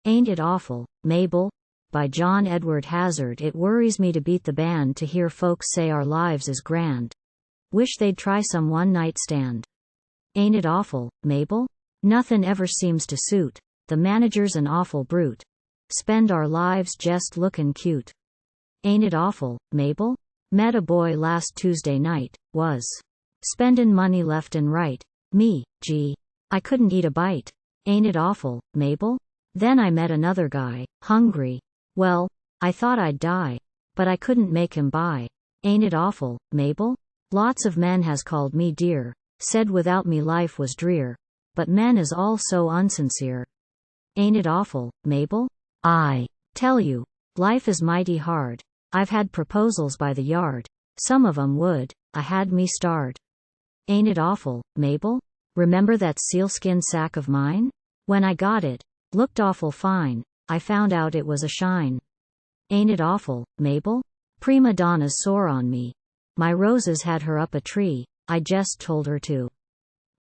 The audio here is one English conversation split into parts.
Ain't It Awful, Mabel? By John Edward Hazzard. It worries me to beat the band to hear folks say our lives is grand. Wish they'd try some one-night stand. Ain't it awful, Mabel? Nothin ever seems to suit. The manager's an awful brute. Spend our lives just lookin' cute. Ain't it awful, Mabel? Met a boy last Tuesday night, was spendin' money left and right. Me, gee, I couldn't eat a bite. Ain't it awful, Mabel? Then I met another guy, hungry. Well, I thought I'd die, but I couldn't make him buy. Ain't it awful, Mabel? Lots of men has called me dear, said without me life was drear, but men is all so unsincere. Ain't it awful, Mabel? I tell you, life is mighty hard. I've had proposals by the yard, some of 'em would, I had me starred. Ain't it awful, Mabel? Remember that sealskin sacque of mine? When I got it, looked awful fine, I found out it was a shine. Ain't it awful, Mabel? Prima donna's sore on me. My roses had her up a tree, I just told her to.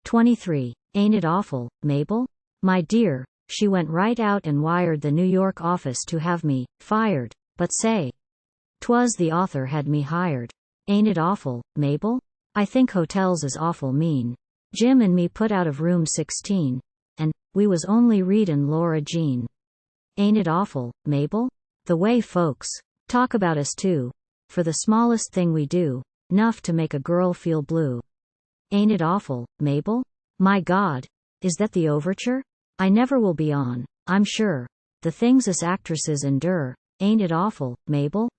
23. Ain't it awful, Mabel? My dear, she went right out and wired the New York office to have me fired, but say, 'twas the author had me hired. Ain't it awful, Mabel? I think hotels is awful mean. Jim and me put out of room 16, and we was only readin' Laura Jean. Ain't it awful, Mabel? The way folks talk about us too, for the smallest thing we do, 'nough to make a girl feel blue. Ain't it awful, Mabel? My God, is that the overture? I never will be on, I'm sure, the things us actresses endure. Ain't it awful, Mabel?